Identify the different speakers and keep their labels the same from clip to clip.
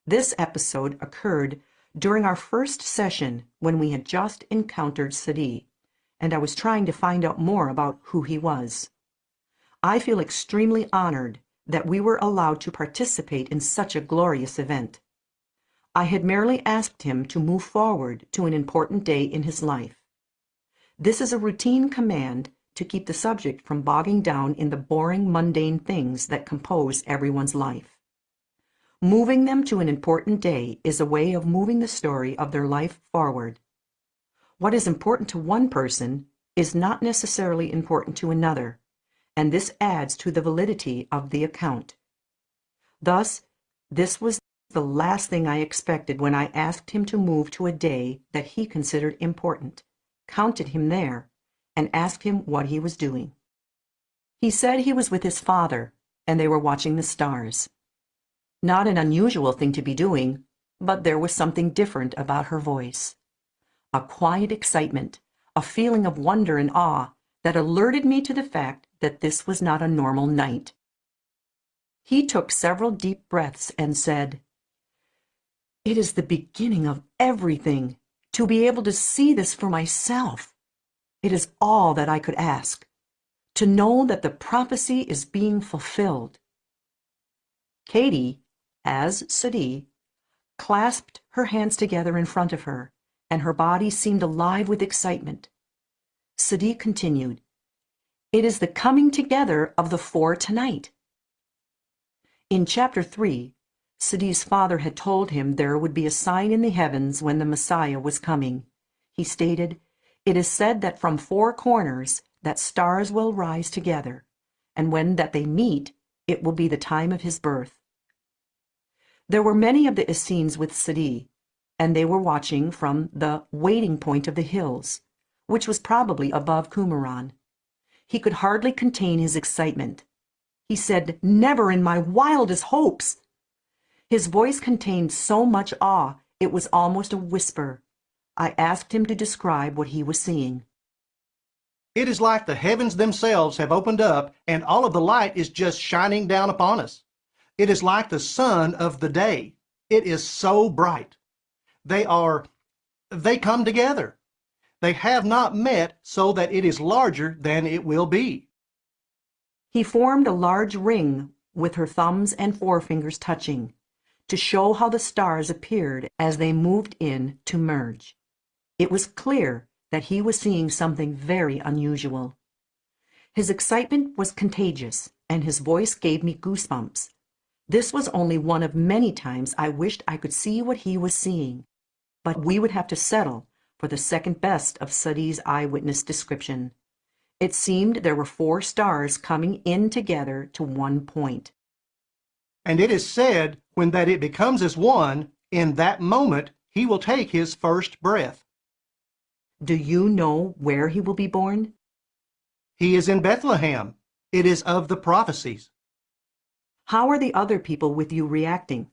Speaker 1: This episode occurred during our first session when we had just encountered Suddi, and I was trying to find out more about who he was. I feel extremely honored that we were allowed to participate in such a glorious event. I had merely asked him to move forward to an important day in his life. This is a routine command to keep the subject from bogging down in the boring, mundane things that compose everyone's life. Moving them to an important day is a way of moving the story of their life forward. What is important to one person is not necessarily important to another, and this adds to the validity of the account. Thus, this was the last thing I expected when I asked him to move to a day that he considered important, counted him there, and asked him what he was doing. He said he was with his father, and they were watching the stars. Not an unusual thing to be doing, but there was something different about her voice. A quiet excitement, a feeling of wonder and awe that alerted me to the fact that this was not a normal night. He took several deep breaths and said, "It is the beginning of everything, to be able to see this for myself. It is all that I could ask, to know that the prophecy is being fulfilled." Katie, as Suddi, clasped her hands together in front of her, and her body seemed alive with excitement. Suddi continued, "It is the coming together of the four tonight." In chapter 3, Suddi's father had told him there would be a sign in the heavens when the Messiah was coming. He stated, "It is said that from four corners that stars will rise together, and when that they meet, it will be the time of his birth." There were many of the Essenes with Suddi, and they were watching from the waiting point of the hills, which was probably above Qumran. He could hardly contain his excitement. He said, "Never in my wildest hopes." His voice contained so much awe, it was almost a whisper. I asked him to describe what he was seeing.
Speaker 2: "It is like the heavens themselves have opened up, and all of the light is just shining down upon us. It is like the sun of the day. It is so bright. They come together. They have not met so that it is larger than it will be."
Speaker 1: He formed a large ring with her thumbs and forefingers touching, to show how the stars appeared as they moved in to merge. It was clear that he was seeing something very unusual. His excitement was contagious, and his voice gave me goosebumps. This was only one of many times I wished I could see what he was seeing, but we would have to settle for the second best of Suddi's eyewitness description. It seemed there were four stars coming in together to one point.
Speaker 2: "And it is said, when that it becomes as one, in that moment he will take his first breath."
Speaker 1: Do you know where he will be born?
Speaker 2: "He is in Bethlehem. It is of the prophecies."
Speaker 1: How are the other people with you reacting?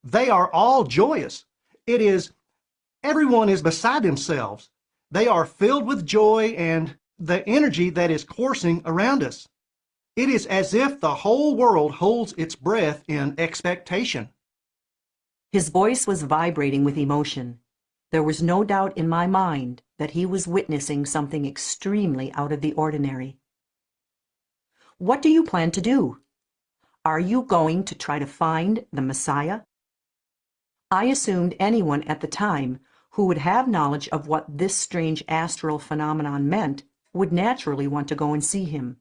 Speaker 2: "They are all joyous. Everyone is beside themselves. They are filled with joy and the energy that is coursing around us. It is as if the whole world holds its breath in expectation."
Speaker 1: His voice was vibrating with emotion. There was no doubt in my mind that he was witnessing something extremely out of the ordinary. "What do you plan to do? Are you going to try to find the Messiah?" I assumed anyone at the time who would have knowledge of what this strange astral phenomenon meant would naturally want to go and see him.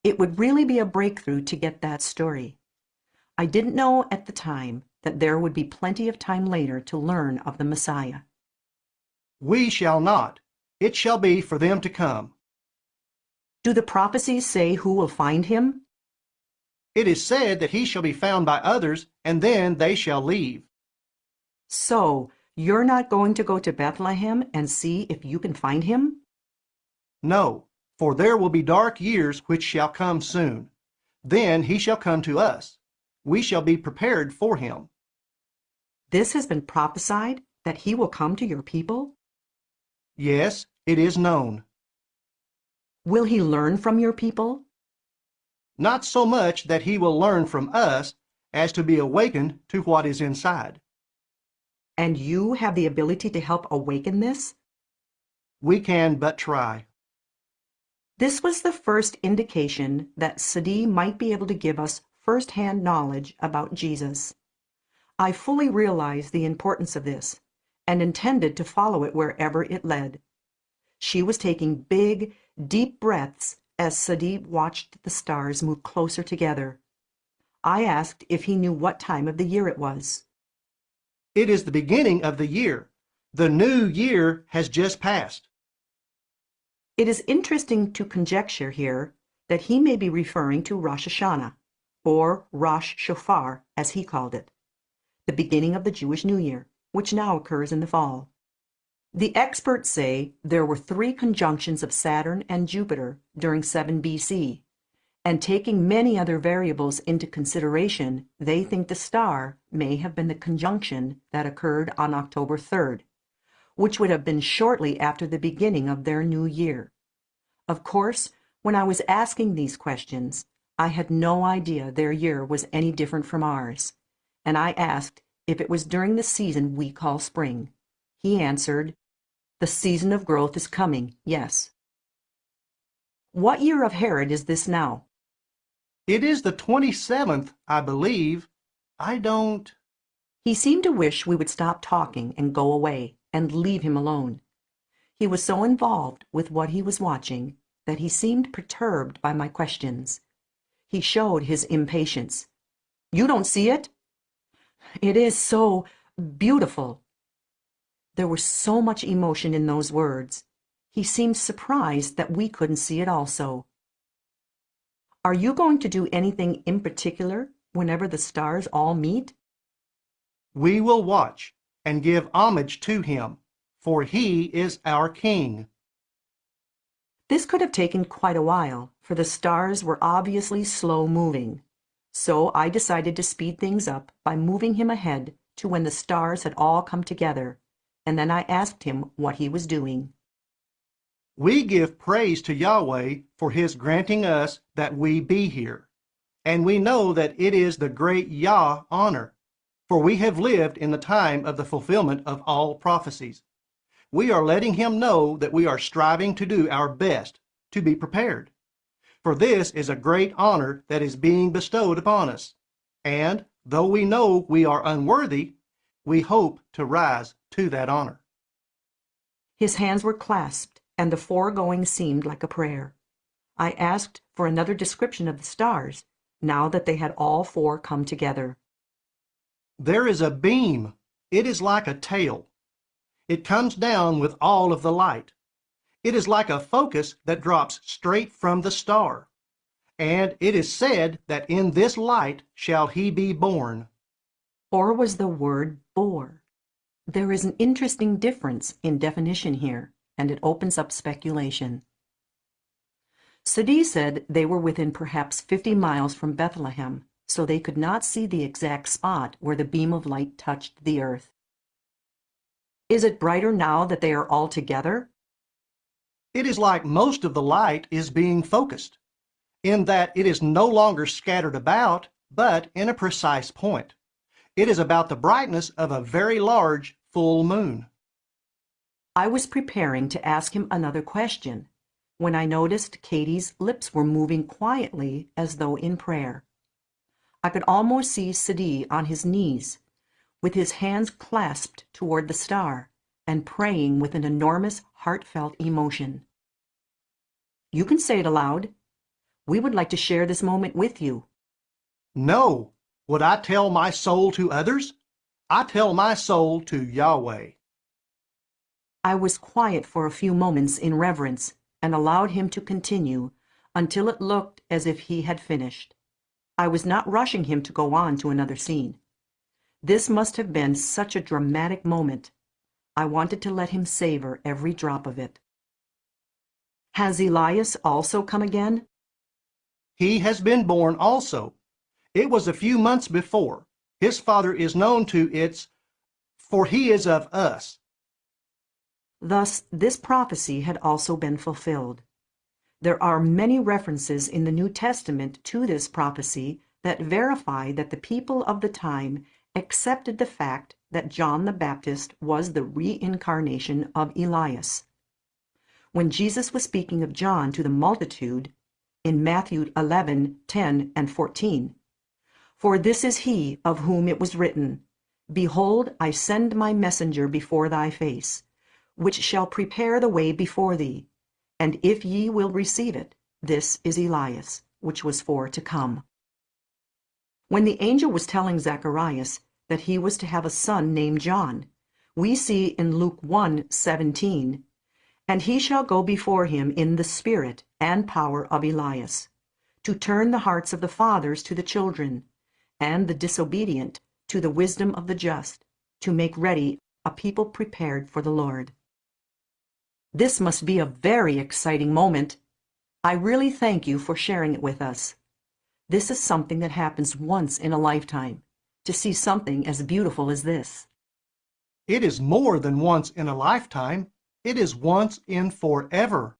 Speaker 1: It would really be a breakthrough to get that story. I didn't know at the time that there would be plenty of time later to learn of the Messiah.
Speaker 2: "We shall not. It shall be for them to come."
Speaker 1: Do the prophecies say who will find him?
Speaker 2: "It is said that he shall be found by others, and then they shall leave."
Speaker 1: So, you're not going to go to Bethlehem and see if you can find him?
Speaker 2: "No, for there will be dark years which shall come soon. Then he shall come to us. We shall be prepared for him."
Speaker 1: This has been prophesied, that he will come to your people?
Speaker 2: "Yes, it is known."
Speaker 1: Will he learn from your people?
Speaker 2: "Not so much that he will learn from us as to be awakened to what is inside.
Speaker 1: And you have the ability to help awaken this?
Speaker 2: We can but try.
Speaker 1: This was the first indication that Suddi might be able to give us first-hand knowledge about Jesus. I fully realized the importance of this and intended to follow it wherever it led. She was taking big, deep breaths as Suddi watched the stars move closer together. I asked if he knew what time of the year it was.
Speaker 2: It is the beginning of the year. The new year has just passed.
Speaker 1: It is interesting to conjecture here that he may be referring to Rosh Hashanah, or Rosh Shofar, as he called it, the beginning of the Jewish New Year, which now occurs in the fall. The experts say there were 3 conjunctions of Saturn and Jupiter during 7 BC, and taking many other variables into consideration, they think the star may have been the conjunction that occurred on October 3rd, which would have been shortly after the beginning of their new year. Of course, when I was asking these questions, I had no idea their year was any different from ours, and I asked if it was during the season we call spring. He answered, "The season of growth is coming, yes." What year of Herod is this now?
Speaker 2: It is the 27th, I believe. I don't...
Speaker 1: He seemed to wish we would stop talking and go away and leave him alone. He was so involved with what he was watching that he seemed perturbed by my questions. He showed his impatience. "You don't see it? It is so beautiful." There was so much emotion in those words. He seemed surprised that we couldn't see it also. "Are you going to do anything in particular whenever the stars all meet?"
Speaker 2: We will watch and give homage to him, for he is our king.
Speaker 1: This could have taken quite a while, for the stars were obviously slow moving. So I decided to speed things up by moving him ahead to when the stars had all come together, and then I asked him what he was doing.
Speaker 2: We give praise to Yahweh for his granting us that we be here, and we know that it is the great Yah honor, for we have lived in the time of the fulfillment of all prophecies. We are letting him know that we are striving to do our best to be prepared. For this is a great honor that is being bestowed upon us, and though we know we are unworthy, we hope to rise to that honor.
Speaker 1: His hands were clasped, and the foregoing seemed like a prayer. I asked for another description of the stars, now that they had all 4 come together.
Speaker 2: There is a beam. It is like a tail. It comes down with all of the light. It is like a focus that drops straight from the star. And it is said that in this light shall he be born.
Speaker 1: Or was the word bore? There is an interesting difference in definition here, and it opens up speculation. Suddi said they were within perhaps 50 miles from Bethlehem, so they could not see the exact spot where the beam of light touched the earth. Is it brighter now that they are all together?
Speaker 2: It is like most of the light is being focused, in that it is no longer scattered about, but in a precise point. It is about the brightness of a very large full moon.
Speaker 1: I was preparing to ask him another question when I noticed Katie's lips were moving quietly as though in prayer. I could almost see Suddi on his knees, with his hands clasped toward the star and praying with an enormous heartfelt emotion. "You can say it aloud. We would like to share this moment with you."
Speaker 2: No, would I tell my soul to others? I tell my soul to Yahweh.
Speaker 1: I was quiet for a few moments in reverence and allowed him to continue until it looked as if he had finished. I was not rushing him to go on to another scene. This must have been such a dramatic moment. I wanted to let him savor every drop of it. "Has Elias also come again?"
Speaker 2: He has been born also. It was a few months before. His father is known to its, for he is of us.
Speaker 1: Thus, this prophecy had also been fulfilled. There are many references in the New Testament to this prophecy that verify that the people of the time accepted the fact that John the Baptist was the reincarnation of Elias. When Jesus was speaking of John to the multitude in Matthew 11:10 and 14, "For this is he of whom it was written, Behold, I send my messenger before thy face, which shall prepare the way before thee. And if ye will receive it, this is Elias, which was for to come." When the angel was telling Zacharias that he was to have a son named John, we see in Luke 1:17, "And he shall go before him in the spirit and power of Elias, to turn the hearts of the fathers to the children, and the disobedient to the wisdom of the just, to make ready a people prepared for the Lord." This must be a very exciting moment. I really thank you for sharing it with us. This is something that happens once in a lifetime, to see something as beautiful as this.
Speaker 2: It is more than once in a lifetime. It is once in forever.